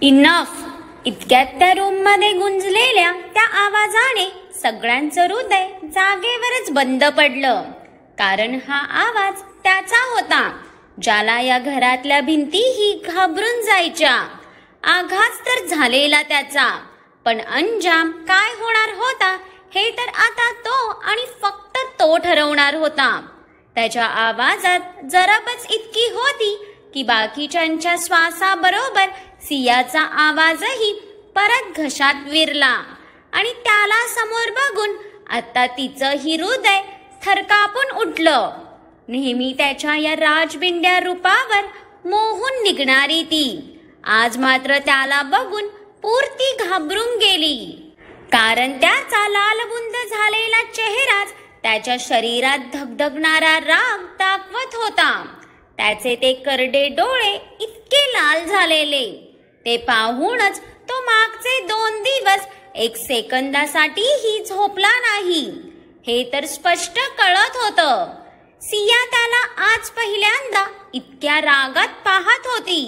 Enough. इतक्यात त्या रूममध्ये गुंजलेल्या त्या आवाजाने सगळ्यांचं हृदय जागेवरच बंद पडलं. कारण हा आवाज त्याचा होता, ज्याला या घरातल्या भिंतीही घाबरून जायच्या. आघात तर झालेला त्याचा, पण अंजाम काय होणार होता हे तर आता तो आणि फक्त तो ठरवणार होता. त्याच्या आवाजात जरबच इतकी होती की बाकीच्यांच्या श्वासाबरोबर सियाचा आवाजही परत घशात विरला. आणि त्याला समोर बघून आता तिचंही हृदय थरकापून उठलं. नेहमी त्याच्या या राजबिंड्या रूपावर मोहून निघणारी ती आज मात्र त्याला बघून पूर्ती घाबरून गेली. कारण त्याचा लालबुंद झालेला चेहराच त्याच्या शरीरात धगधगणारा राग दाखवत होता. त्याचे ते करडे डोळे इतके लाल झालेले, ते पाहूनच तो मागचे 2 दिवस 1 सेकंदासाठीही झोपला नाही हे तर स्पष्ट कळत होतं. सिया त्याला आज पहिल्यांदा इतक्या रागात पाहत होती.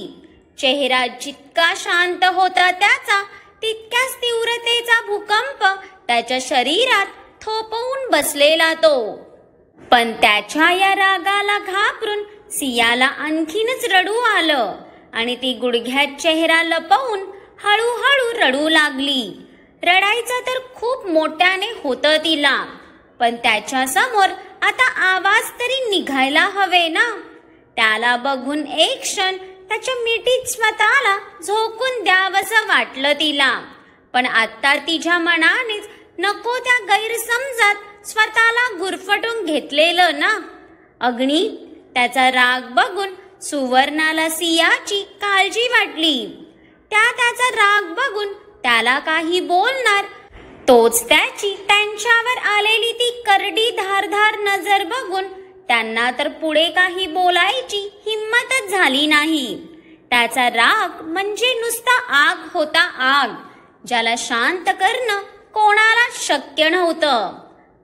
चेहरा जितका शांत होता त्याचा, तितक्याच तीव्रतेचा भूकंप त्याच्या शरीरात थोपवून बसलेला तो. पण त्याच्या या रागाला घाबरून सियाला आणखीनच रडू आलं आणि ती गुडघ्यात चेहरा लपवून हळूहळू रडू लागली. रडायचं तर खूप मोठ्याने होतं तिला, पण त्याच्या समोर आता आवाज तरी निघायला हवे ना. त्याला बघून एक क्षण त्याच्या मिठीत स्वतःला झोकून द्यावंसं वाटलं तिला. पण आता तिच्या मनानेच नको त्या गैरसमजात स्वतःला गुरफटून घेतलेलं ना. अग्नी, त्याचा राग बघून सुवर्णाला सियाची काळजी वाटली. त्याचा राग बघून त्याला काही बोलणार, तोच त्याची त्यांच्यावर आलेली ती करडी धारधार नजर बघून त्यांना तर पुढे काही बोलायची हिम्मतच झाली नाही. त्याचा राग म्हणजे नुसता आग होता, आग, ज्याला शांत करणं कोणाला शक्य नव्हतं.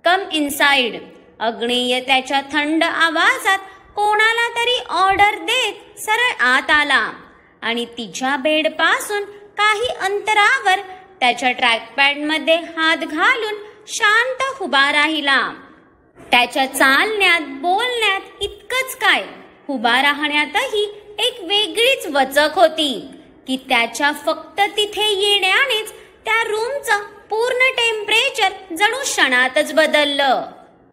Come inside. अग्नेय त्याच्या थंड आवाजात कोणाला तरी ऑर्डर देत सरळ आत आला आणि तिच्या बेडपासून काही अंतरावर त्याच्या ट्रॅकपॅडमध्ये हात घालून शांत उभा राहिला. त्याच्या चालण्यात बोलण्यात इतकंच काय, उभा राहण्यातही एक वेगळीच वचक होती की त्याच्या फक्त तिथे येण्यानेच त्या रूमचं पूर्ण टेम्परेचर जणू क्षणातच बदललं.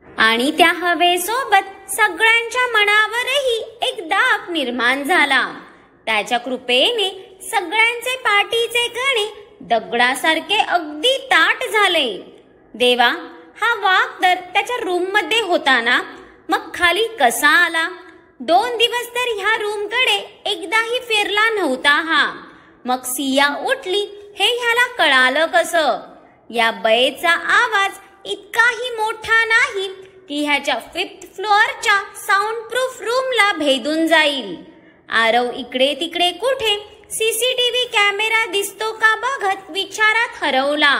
आणि त्या हवेसोबत सगळ्यांच्या मनावरही एक दाब निर्माण झाला. त्याच्या कृपेने सगळ्यांचे पाठीचे कणे दगडासारखे अगदी ताठ झाले. देवा, हा वाघ तर त्याच्या रूममध्ये होता ना, मग खाली कसा आला? 2 दिवस तर ह्या रूमकडे एकदाही फिरला नव्हता हा. मग सिया उठली हे ह्याला कळालं कसं? या बयेचा आवाज इतकाही मोठा नाही की ह्याच्या 5th फ्लोअरच्या साऊंडप्रूफ रूमला भेदून जाईल. आरव इकडे तिकडे कुठे CCTV कॅमेरा दिसतो का बघत विचारात हरवला.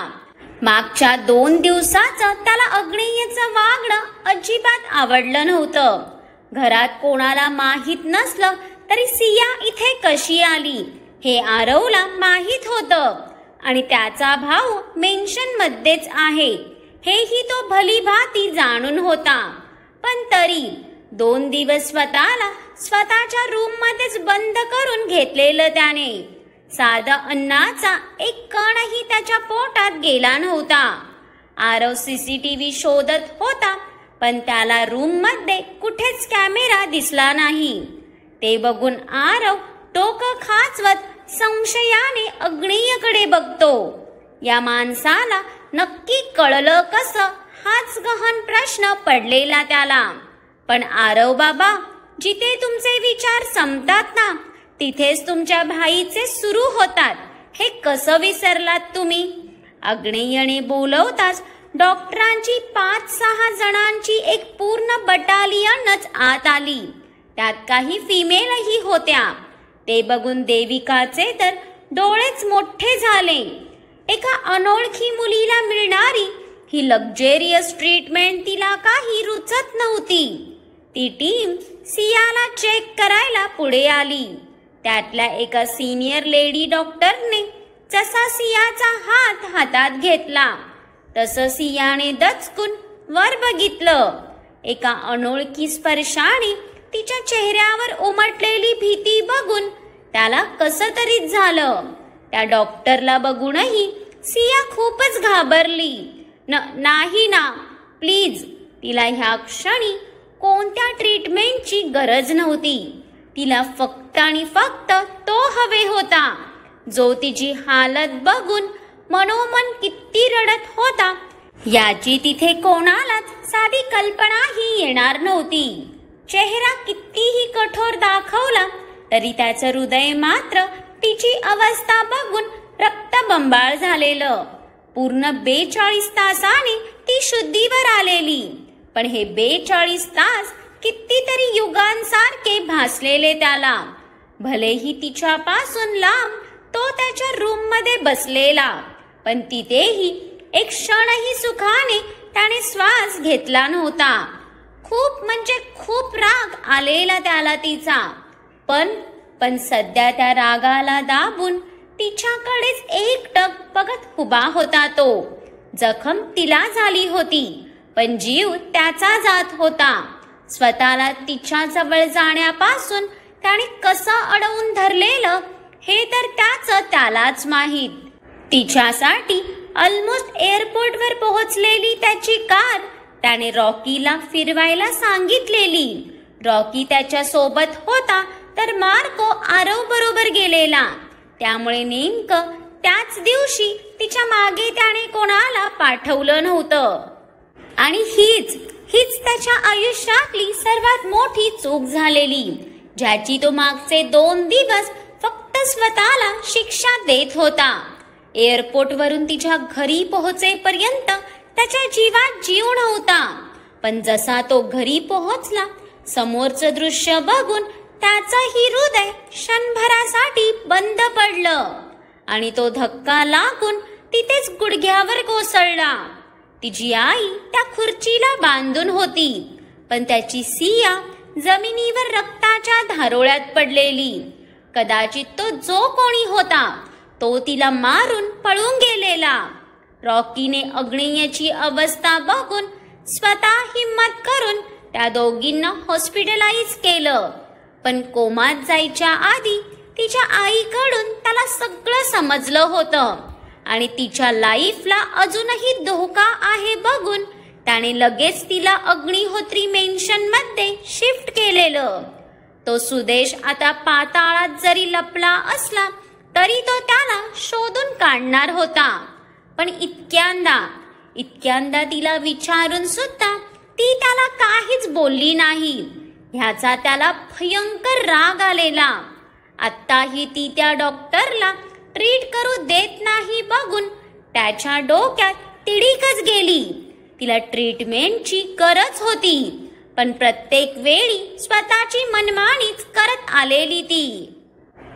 मागच्या 2 दिवसाचं त्याला अग्नेयचं वागणं अजिबात आवडलं नव्हतं. घरात कोणाला माहीत नसलं तरी सिया इथे कशी आली हे आरवला माहीत होतं आणि त्याचा भाऊ मेन्शनमध्येच आहे हेही तो भलीभाती जाणून होता. पण तरी 2 दिवस स्वतःला स्वतःच्या रूममध्येच बंद करून घेतलेलं त्याने. साधा अन्नाचा एक कणही त्याच्या पोटात गेला नव्हता. आरव CCTV शोधत होता, पण त्याला रूममध्ये कुठेच कॅमेरा दिसला नाही. ते बघून आरव डोकं खाचवत संशयाने अग्नेयकडे बघतो. या माणसाला नक्की कळलं कसं, हाच गहन प्रश्न पडलेला त्याला. पण आरव बाबा, जिथे तुमचे विचार संपतात ना, तिथेच तुमच्या भाईचे सुरू होतात, हे कसं विसरलात तुम्ही? अग्नेयने बोलवताच डॉक्टरांची 5-6 जणांची एक पूर्ण बटालियनच आत आली. त्यात काही फिमेलही होत्या. ते बघून देविकाचे तर डोळेच मोठे झाले. एका अनोळखी मुलीला मिळणारी ही लक्झरियस ट्रीटमेंट तिला काही रुचत नव्हती. ती टीम सियाला चेक करायला पुढे आली. त्यातल्या एका सिनियर लेडी डॉक्टरने जसा सियाचा हात हातात घेतला तसं सियाने दचकून वर बघितलं. एका अनोळखी स्पर्शाने तिच्या चेहऱ्यावर उमटलेली भीती बघून त्याला कसं तरीच झालं. त्या डॉक्टरला बघूनही सिया खूपच घाबरली. नाही ना, प्लीज. तिला ह्या क्षणी कोणत्या ट्रीटमेंटची गरज नव्हती. तिला फक्त आणि फक्त तो हवे होता जो तिची हालत बघून मनोमन किती रडत होता याची तिथे कोणालाच साधी कल्पनाही येणार नव्हती. चेहरा कितीही कठोर दाखवला तरी त्याचं हृदय मात्र तिची अवस्था बघून रक्तबंबाळ झालेलं. पूर्ण 42 तासाने ती शुद्धीवर आलेली. पण हे 42 तास कितीतरी युगांसारखे भासलेले त्याला. भलेही तिच्यापासून लांब तो त्याच्या रूम मध्ये बसलेला, पण तिथेही एक क्षणही सुखाने त्याने श्वास घेतला नव्हता. खूप म्हणजे खूप राग आलेला त्याला तिचा. पण सध्या त्या रागाला दाबून तिच्याकडेच एकटक बघत उभा होता तो. जखम तिला झाली होती पण जीव त्याचा जात होता. स्वतःला तिच्या जवळ जाण्यापासून त्याने कसं अडवून धरलेलं हे तर त्यालाच माहीत. तिच्यासाठी ऑलमोस्ट एअरपोर्टवर पोहोचलेली त्याची कार त्याने रॉकीला फिरवायला सांगितलेली. रॉकी त्याच्या सोबत होता तर मार्को आरव बरोबर गेलेला. त्यामुळे नेमकं त्याच दिवशी तिच्या मागे त्याने कोणाला पाठवलं नव्हतं. आणि हीच त्याच्या आयुष्यातली सर्वात मोठी चूक झालेली, ज्याची तो मागचे 2 दिवस फक्त स्वतःला शिक्षा देत होता. एअरपोर्ट वरून तिच्या घरी पोहोचेपर्यंत त्याच्या जीवात जीव नव्हता. पण जसा तो घरी पोहोचला समोरचं दृश्य बघून त्याचंही हृदय क्षणभरासाठी बंद पडलं आणि तो धक्का लागून तिथेच गुडघ्यावर कोसळला. तिची आई त्या खुर्चीला बांधून होती पण त्याची सिया जमिनीवर रक्ताच्या धारोळ्यात पडलेली. कदाचित तो जो कोणी होता तो तिला मारून पळून गेलेला. रॉकीने अग्नेयची अवस्था बघून स्वतः हिम्मत करून त्या दोघींना हॉस्पिटलाइज केलं. पण कोमात जायच्या आधी तिच्या आईकडून त्याला सगळं समजलं होतं आणि तिच्या लाईफला अजूनही धोका आहे बघून त्याने लगेच तिला अग्निहोत्री मेन्शन मध्ये शिफ्ट केलेलं. तो सुदेश आता पाताळात जरी लपला असला तरी तो त्याला शोधून काढणार होता. पण इतक्यांदा तिला विचारून सुद्धा ती त्याला काहीच बोलली नाही. ह्याचा त्याला भयंकर राग आलेला. आत्ताही ती त्या डॉक्टरला ट्रीट करू देत नाही बघून त्याच्या डोक्यात तिडीकच गेली. तिला ट्रीटमेंटची गरज होती पण प्रत्येक वेळी स्वतःची मनमानीच करत आलेली ती.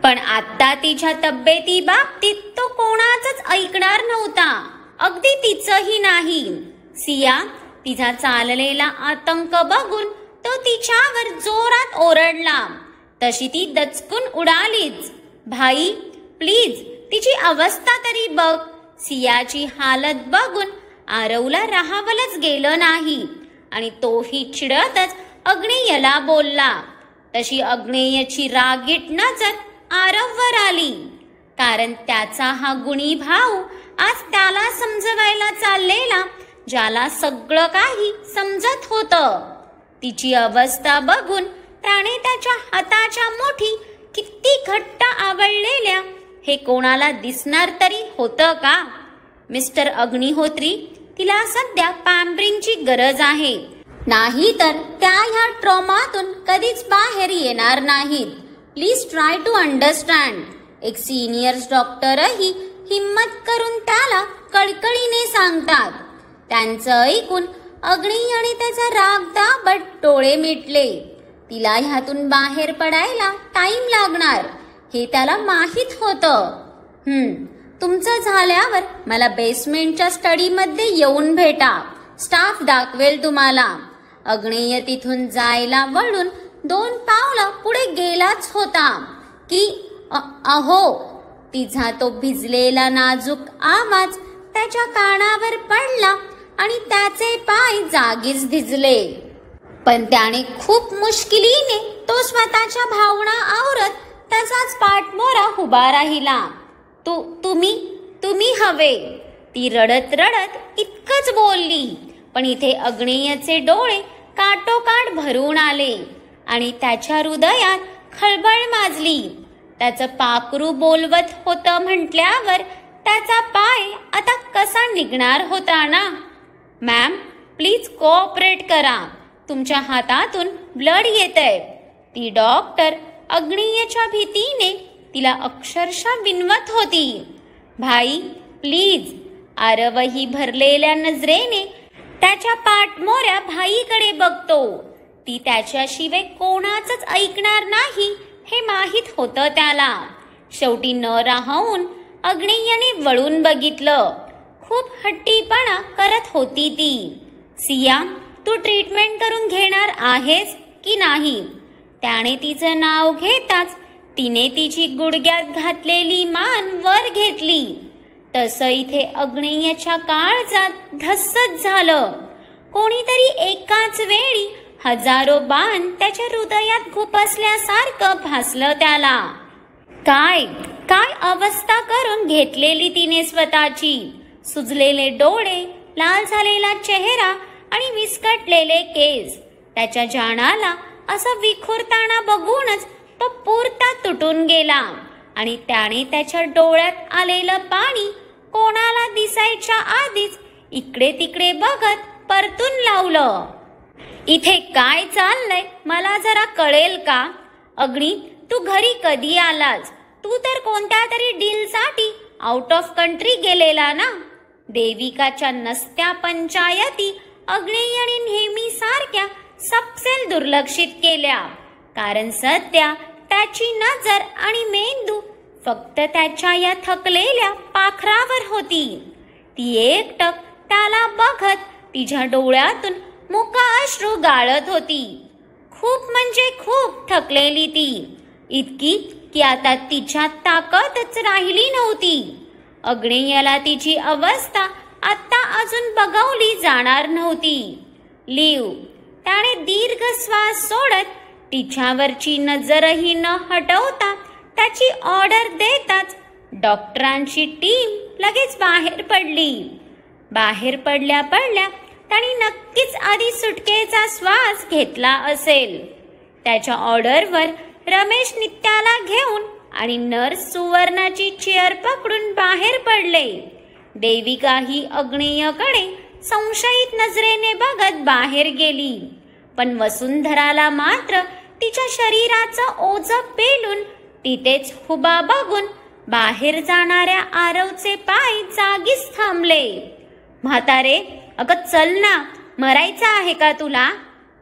पण आता तिच्या तब्येती बाबतीत तो कोणाचंच ऐकणार नव्हता, अगदी तिचंही नाही. सिया तिचा चाललेला आतंक बघून तो तिच्यावर जोरात ओरडला तशी ती दचकून उडालीच. भाई प्लीज तिची अवस्था तरी बघ. सियाची हालत बघून आरवला राहावलंच गेलं नाही आणि तोही चिडतच अग्नेयला बोलला. तशी अग्नेयची रागीट नजर आरववर आली कारण त्याचा हा गुणी भाऊ आज त्याला समजवायला चाललेला ज्याला सगळं काही समजत होतं. तिची अवस्था बघून त्याने त्याच्या हाताच्या मुठी किती घट्ट आवळलेल्या हे कोणाला दिसणार तरी होतं का? मिस्टर अग्निहोत्री, तिला सध्या पॅम्परिंगची गरज आहे, नाही तर त्या ह्या ट्रॉमातून कधीच बाहेर येणार नाहीत. Please try to understand. एक सिनियर्स डॉक्टरही हिम्मत करून त्याला कळकळीने सांगतात. त्यांचं ऐकून अग्नी त्याचा राग दाबत डोळे मिटले. तिला ह्यातून बाहेर पडायला टाइम लागणार हे त्याला माहित होतं. तुमचं झाल्यावर मला बेसमेंटच्या स्टडीमध्ये येऊन भेटा, स्टाफ दाखवेल तुम्हाला. अग्नेय तिथून जायला वळून 2 पावलं पुढे गेलाच होता की अहो. तिचा तो भिजलेला नाजूक आवाज त्याच्या कानावर पडला आणि त्याचे पाय जागीच भिजले. पण त्याने खूप मुश्किलीने तो स्वतःच्या भावना आवरत तसाच पाठमोरा उभा राहिला. तुम्ही हवे. ती रडत रडत इतकंच बोलली, पण इथे अग्नेयचे डोळे काठोकाठ भरून आले आणि त्याच्या हृदयात खळबळ माजली. त्याचं पाखरू बोलवत होतं म्हटल्यावर त्याचा पाय आता कसा निघणार होता ना. मॅम, प्लीज कोऑपरेट करा. तुमच्या हातातून ब्लड येतंय. ती डॉक्टर अग्नेयच्या भीतीने तिला अक्षरशः विनवत होती. भाई प्लीज. आरवही भरलेल्या नजरेने त्याच्या पाठमोऱ्या भाईकडे बघतो. ती त्याच्याशिवाय कोणाचंच ऐकणार नाही हे माहीत होतं त्याला. शेवटी न राहून अग्नेयने वळून बघितलं. खूप हट्टीपणा करत होती ती. सिया, तू ट्रीटमेंट करून घेणार आहेस की नाही? त्याने तिचं नाव घेताच तिने तिची गुडघ्यात घातलेली मान वर घेतली. तसं इथे अग्नेयच्या काळजात धस्सच झालं. कोणीतरी एकाच वेळी हजारो बाण त्याच्या हृदयात खुपसल्यासारखं भासलं त्याला. काय अवस्था करून घेतलेली तिने स्वतःची. सुजलेले डोळे, लाल झालेला चेहरा आणि विस्कटलेले केस. त्याच्या जाणाला असं विखुरताना बघूनच तो पुरता तुटून गेला आणि त्याने त्याच्या डोळ्यात आलेलं पाणी कोणाला दिसायच्या आधीच इकडे तिकडे बघत परतून लावलं. इथे काय चाललंय मला जरा कळेल का? अग्नी, तू घरी कधी आलास? तू तर कोणत्या तरी डीलसाठी आउट ऑफ कंट्री गेलेला ना. देविकाच्या नसत्या पंचायती अग्नेयने नेहमी सारख्या सपसेल दुर्लक्षित केल्या. कारण सध्या त्याची नजर आणि मेंदू फक्त त्याच्या या थकलेल्या पाखरावर होती. ती एकटक त्याला बघत तिच्या डोळ्यातून मुका अश्रू गाळत होती. खूप म्हणजे खूप थकलेली ती. इतकी की आता तिच्यात ताकदच राहिली नव्हती. अग्नेयला तिची अवस्था आता अजून बघवली जाणार नव्हती. लिव. त्याने दीर्घ श्वास सोडत तिच्यावरची नजरही न हटवता त्याची ऑर्डर देताच डॉक्टरांची टीम लगेच बाहेर पडली. बाहेर पडल्या त्याने नक्कीच आधी सुटकेचा श्वास घेतला असेल. त्याच्या ऑर्डरवर रमेश नित्याला घेऊन आणि नर्स सुवर्णाची चेअर पकडून बाहेर पडले. देविका ही अग्नेयकडे संशयित नजरेने बघत बाहेर गेली. पण वसुंधराला मात्र तिच्या शरीराचं ओझं पेलून तिथेच उभा बघून बाहेर जाणाऱ्या आरवचे पाय जागीच थांबले. म्हातारे, अगं चल ना, मरायचं आहे का तुला?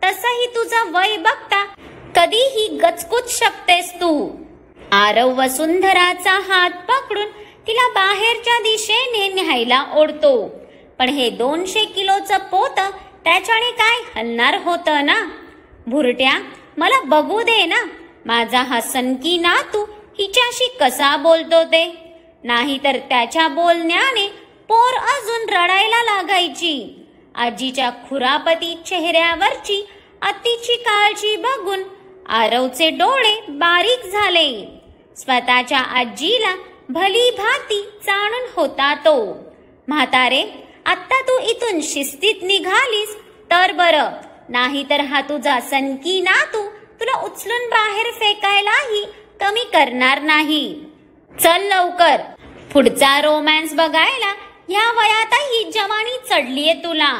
तसंही तुझं वय बघता कधीही गचकूच शकतेस तू. आरव वसुंधराचा हात पकडून तिला बाहेरच्या दिशेने न्यायला ओढतो. पण हे 200 किलोचं पोत त्याच्याने काय हलणार होतं ना. भुरट्या, मला बघू दे ना, माझा हा सनकी नातू हिच्याशी कसा बोलतो ते. नाहीतर त्याच्या बोलण्याने पोर अजून रडायला लागायची. आजीच्या खुरापती चेहऱ्यावरची अतिची काळजी बघून आरवचे डोळे बारीक झाले. स्वतःच्या आजीला भली भाती जाणून होता तो. म्हातारे, आता तू इथून शिस्तीत निघालीस तर बरं, नाहीतर हा तुझा सनकी नातू तुला उचलून बाहेर फेकायलाही कमी करणार नाही. चल लवकर. पुढचा रोमॅन्स बघायला या वयातही जवानी चढलीये तुला.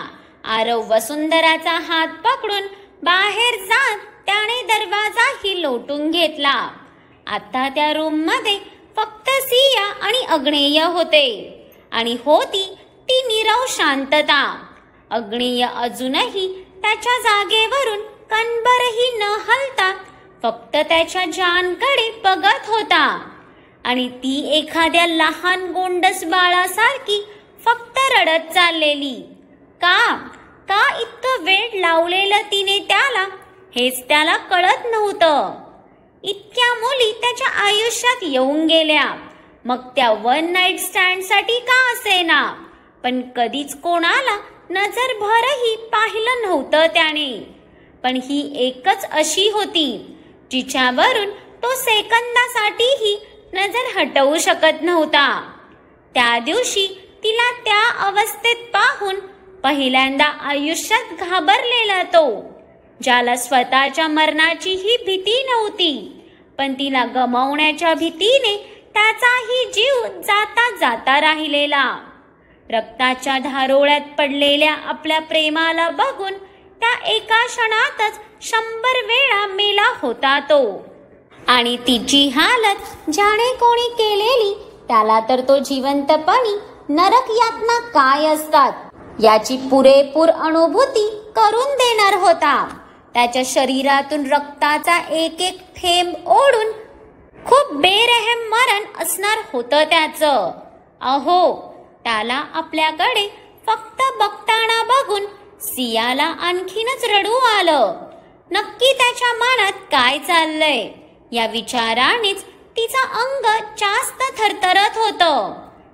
आरव वसुंधराचा हात पकडून बाहेर जात त्याने दरवाजाही लोटून घेतला. आता त्या रूम मध्ये फक्त सिया आणि अग्नेय होते आणि होती ती नीरव शांतता. अग्नेय अजूनही त्याच्या जागेवरून कणभरही न हलता फक्त त्याच्या जानकडे बघत होता आणि ती एखाद्या लहान गोंडस बाळासारखी फक्त रडत चाललेली. का इतकं वेळ लावलेलं तिने त्याला हेच त्याला कळत नव्हतं. इतक्या मुली त्याच्या आयुष्यात येऊन गेल्या, मग त्या वन नाईट स्टँडसाठी का असेना, पण कधीच कोणाला नजरभरही पाहिलं नव्हतं त्याने. पण ही एकच अशी होती जिच्यावरून तो सेकंदासाठीही नजर हटवू शकत नव्हता. त्या दिवशी तिला त्या अवस्थेत पाहून पहिल्यांदा आयुष्यात घाबरलेला तो, ज्याला स्वतःच्या मरणाचीही भीती नव्हती, पण तिला गमावण्याच्या भीतीने त्याचाही जीव जाता जाता राहिलेला. रक्ताच्या धारोळ्यात पडलेल्या आपल्या प्रेमाला बघून त्या एका क्षणातच 100 वेळा मेला होता तो. आणि तिची हालत ज्याने कोणी केलेली त्याला तर तो जिवंतपणी नरक यातना काय असतात याची पुरेपूर अनुभूती करून देणार होता. त्याच्या शरीरातून रक्ताचा एक एक थेंब ओढून खूप बेरहम मरण असणार होतं त्याचं. अहो, त्याला आपल्याकडे फक्त बघताना बघून सियाला आणखीनच रडू आलं. नक्की त्याच्या मनात काय चाललंय या विचारानेच तिचं अंग जास्त थरथरत होतं.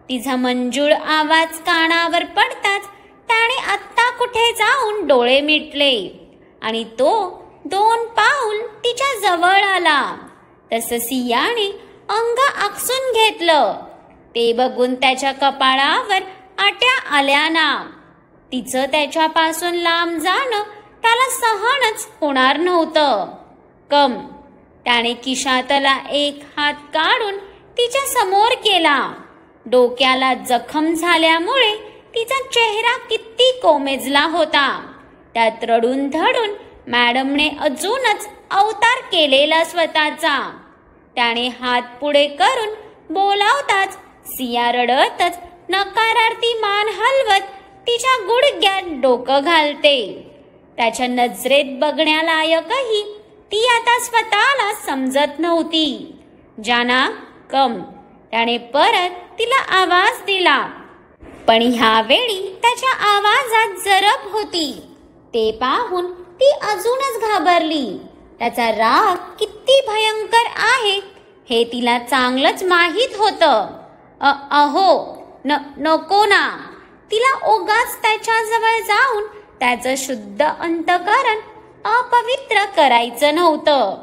तिचा मंजूळ आवाज कानावर पडताच त्याने आत्ता कुठे जाऊन डोळे मिटले आणि तो 2 पाऊल तिच्या जवळ आला. तसं सियाने अंग आकसून घेतलं. ते बघून त्याच्या कपाळावर आट्या आल्या ना. तिचं त्याच्यापासून लांब जाणं त्याला सहनच होणार नव्हतं. कम, त्याने खिशातला एक हात काढून तिच्या समोर केला. डोक्याला जखम झाल्यामुळे तिचा चेहरा किती कोमेजला होता. त्यात रडून धडून मॅडमने अजूनच अवतार केलेला स्वतःचा. त्याने हात पुढे करून बोलावताच सिया रडतच नकारार्थी मान हलवत तिच्या गुडघ्यात डोकं घालते. त्याच्या नजरेत बघण्यालायकही ती आता स्वतःला समजत नव्हती. जाना, कम, त्याने परत तिला आवाज दिला. पण ह्यावेळी त्याच्या आवाजात जरब होती. ते पाहून ती अजूनच घाबरली. त्याचा राग किती भयंकर आहे हे तिला चांगलंच माहीत होतं. अहो, नको ना. तिला ओगाच त्याच्याजवळ जाऊन त्याचं शुद्ध अंतःकरण अपवित्र करायचं नव्हतं.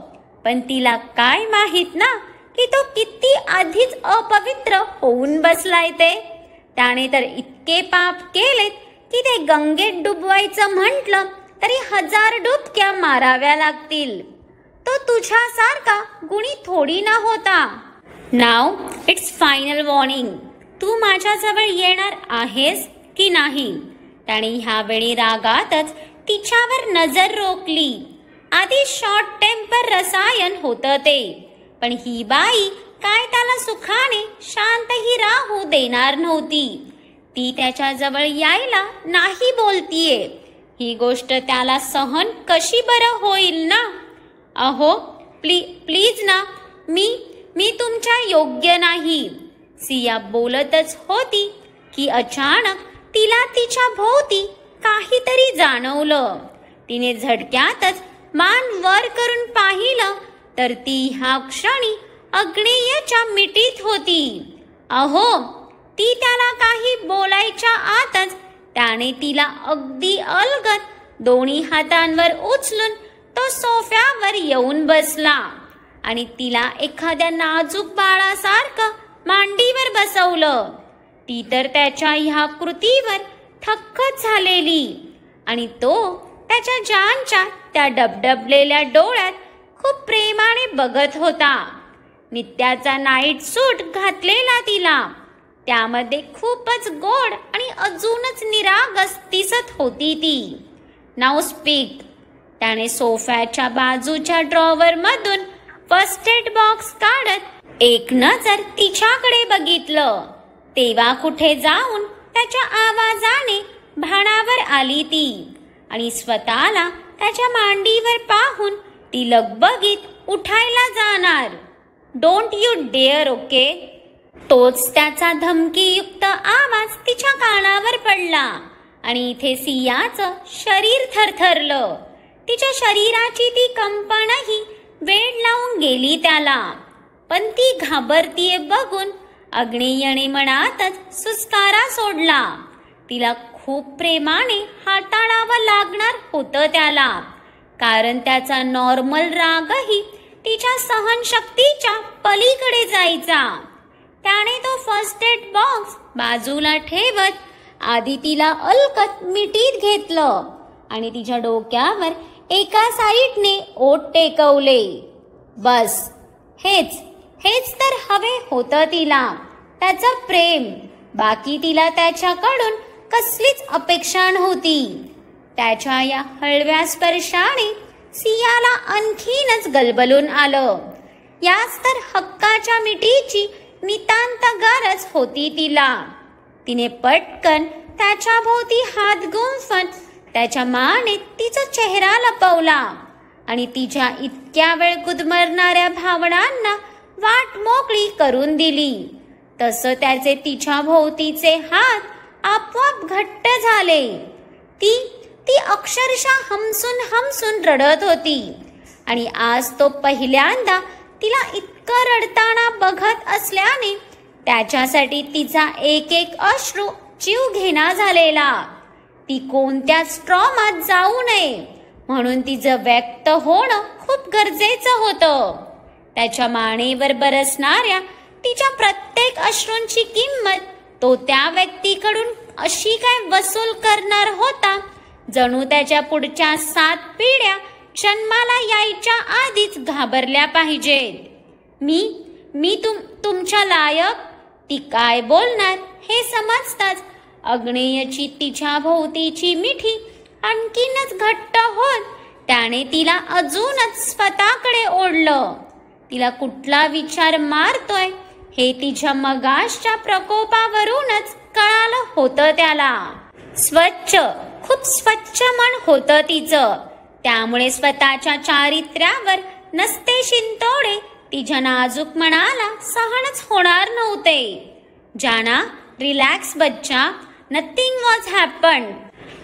पण तिला काय माहीत ना की तो किती आधीच अपवित्र होऊन बसलाय ते. त्याने तर इतके पाप केलेत की ते गंगेत डुबवायचं म्हटलं तरी 1000 डुबक्या माराव्या लागतील. तो तुझ्यासारखा गुणी थोडी ना होता. नाव इट्स फायनल वॉर्निंग. तू माझ्याजवळ येणार आहेस की नाही? त्याने ह्यावेळी रागातच तिच्यावर नजर रोखली. आधी शॉर्ट टेम्पर रसायन होतं ते, पण ही बाई काय त्याला सुखाने शांतही राहू देणार नव्हती. ती त्याच्याजवळ यायला नाही बोलतीये. ही गोष्ट त्याला सहन कशी बरं होईल ना? अहो, प्लीज ना, मी तुमच्या योग्य नाही. सिया बोलतच होती की अचानक तिला तिच्या भोवती काहीतरी जाणवलं. तिने झटक्यातच मान वर करून पाहिलं तर ती ह्या क्षणी अग्नेयच्या मिठीत होती. अहो, ती त्याला काही बोलायच्या आतच त्याने तिला अगदी अलगद दोन्ही हातांवर उचलून तो सोफ्यावर येऊन बसला आणि तिला एखाद्या नाजूक बाळासारखं मांडीवर बसवलं. ती तर त्याच्या ह्या कृतीवर थक्कच झालेली आणि तो त्याच्या जानच्या त्या डबडबलेल्या डोळ्यात खूप प्रेमाने बघत होता. नित्याचा नाईट सूट घातलेला तिला, त्यामध्ये खूपच गोड आणि अजूनच निरागस दिसत होती ती. Now speak. त्याने सोफ्याच्या बाजूच्या ड्रॉवर मधून फर्स्ट एड बॉक्स काढत एक नजर तिच्याकडे बघितलं. तेव्हा कुठे जाऊन त्याच्या आवाजाने भानावर आली ती आणि स्वतःला त्याच्या मांडीवर पाहून ती लगबगीत उठायला जाणार. Don't you dare, okay? तोच त्याचा धमकीयुक्त आवाज तिच्या कानावर पडला आणि इथे सियाचं शरीर थरथरलं. तिच्या शरीराची ती कंपनही वेड लावून गेली त्याला. पण ती घाबरतीये बघून अग्नेयने मनातच सुस्कारा सोडला. तिला खूप प्रेमाने हाताळावं लागणार होतं त्याला, कारण त्याचा नॉर्मल रागही तिच्या सहनशक्तीच्या पलीकडे जायचा. त्याने तो फर्स्ट एड बॉक्स बाजूला ठेवत आधी तिला अलगद मिठीत घेतलं आणि तिच्या डोक्यावर एका साईडने ओठ टेकवले. बस हेच तर हवे होतं तिला, त्याचं प्रेम. बाकी तिला त्याच्याकडून कसलीच अपेक्षा नव्हती. त्याच्या या हळव्या स्पर्शाने सियाला आणखीनच गलबलून आलं. याच तर हक्काच्या मिठीची नितांत गरज होती तिला. तिने पटकन त्याच्या भोवती हात गुंफत त्याच्या मानेत तिचा चेहरा लपवला आणि तिच्या इतक्या वेळ गुदमरणाऱ्या भावनांना वाट मोकळी करून दिली. तसं त्याचे तिच्या भोवतीचे हात आपोआप घट्ट झाले. ती अक्षरशः हमसून रडत होती आणि आज तो पहिल्यांदा तिला इतकं रडताना बघत असल्याने त्याच्यासाठी तिचा एक अश्रू जीव घेणा झालेला. ती कोणत्याच ट्रॉमात जाऊ नये म्हणून तिचं व्यक्त होणं खूप गरजेचं होतं. त्याच्या मानेवर बरसणाऱ्या तिच्या प्रत्येक अश्रूंची किंमत तो त्या व्यक्तीकडून अशी काय वसूल करणार होता, जणू त्याच्या पुढच्या 7 पिढ्या जन्माला यायच्या आधीच घाबरल्या पाहिजेत. मी तुमच्या लायक. ती काय बोलणार हे समजताच अग्नेयची तिच्या भोवतीची मिठी आणखीनच घट्ट होत त्याने तिला अजूनच स्वतःकडे ओढलं. तिला कुठला विचार मारतोय हे तिच्या मगाशच्या प्रकोपावरूनच कळालं होतं त्याला. खूप स्वच्छ मन होतं तिचं. त्यामुळे स्वतःच्या चारित्र्यावर नसते शिंतोडे तिच्या नाजूक मनाला सहनच होणार नव्हते. जाना, रिलॅक्स बच्चा, नथिंग वॉज हॅपन्ड.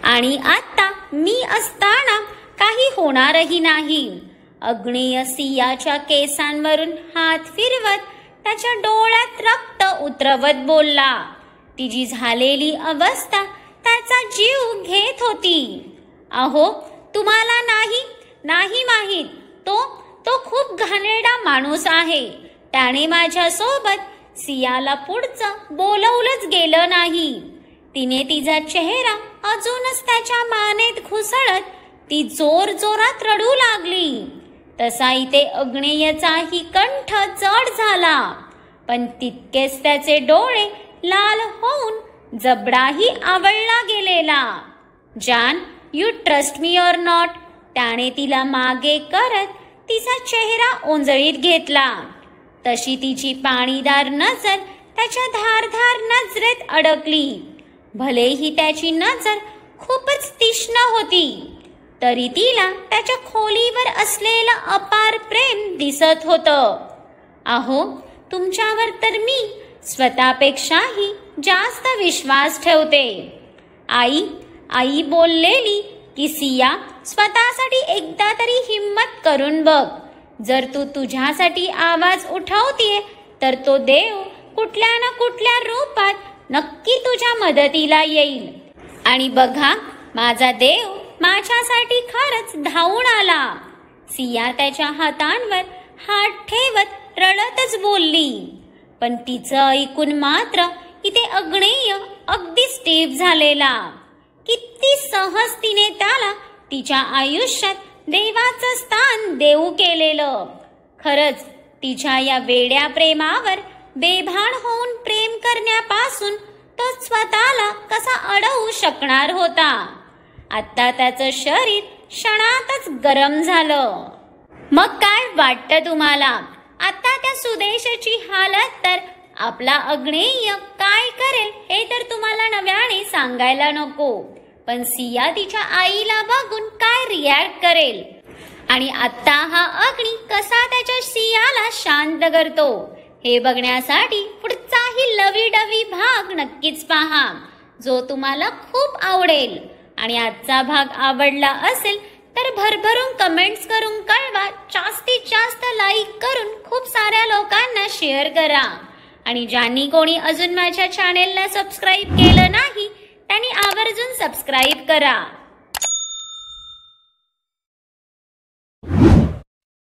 आणि आता मी असताना काही होणारही नाही. अग्नेय सियाच्या केसांवरून हात फिरवत त्याच्या डोळ्यात रक्त उतरवत बोलला. तिची झालेली अवस्था त्याचा जीव घेत होती. अहो, तुम्हाला नाही माहीत, तो खूप घाणेरडा माणूस आहे. त्याने माझ्यासोबत सियाला पुढचं बोलवलंच गेलं नाही. तिने तिचा चेहरा अजूनच त्याच्या मानेत घुसळत ती जोरात रडू लागली. तसा इथे अग्नेयचाही कंठ जड झाला, पण तितकेच त्याचे डोळे लाल होऊन जबडाही आवळला गेलेला. जान, you trust me or not? त्याने तिला मागे करत तिचा चेहरा ओंजळीत घेतला. तशी तिची पाणीदार नजर त्याच्या धारदार नजरेत अडकली. भलेही त्याची नजर खूपच तीक्ष्ण होती, तरी तिला त्याच्या खोलीवर असलेलं अपार प्रेम दिसत होतं. अहो, तुमच्यावर तर मी स्वतःपेक्षाही जास्त विश्वास ठेवते. आई बोललेली की सिया, स्वतःसाठी एकदा तरी हिम्मत करून बघ. जर तू तुझ्यासाठी आवाज उठवतीये तर तो देव कुठल्या ना कुठल्या रूपात नक्की तुझ्या मदतीला येईल. आणि बघा, माझा देव माझ्यासाठी खरंच धावून आला. सिया त्याच्या हातांवर हात ठेवत रडतच बोलली. पण तिचं ऐकून मात्र इथे अग्नेय अगदी स्टीफ झालेला. किती सहज तिने त्याला तिच्या आयुष्यात देवाचं स्थान देऊ केलेलं. खरंच तिच्या या वेड्या प्रेमावर बेभान होऊन प्रेम करण्यापासून तो स्वतःला कसा अडवू शकणार होता. आता त्याचं शरीर क्षणातच गरम झालं. मग काय वाटतं तुम्हाला? आता त्या सुदेशाची हालत तर आपला अग्नेय काय करेल हे तर तुम्हाला नव्याने सांगायला नको, पण सिया तिच्या आईला बघून काय रिॲक्ट करेल आणि आता हा अग्नी कसा त्याच्या सियाला शांत करतो हे बघण्यासाठी पुढचाही लवीडवी भाग नक्कीच पहा, जो तुम्हाला खूप आवडेल. आणि आजचा भाग आवडला असेल तर भरभरून कमेंट्स करून कळवा, जास्तीत जास्त लाईक करून खूप साऱ्या लोकांना शेअर करा. आणि ज्यांनी कोणी अजून माझ्या चॅनेलला सबस्क्राईब केलं नाही त्यांनी आवर्जून सबस्क्राईब करा.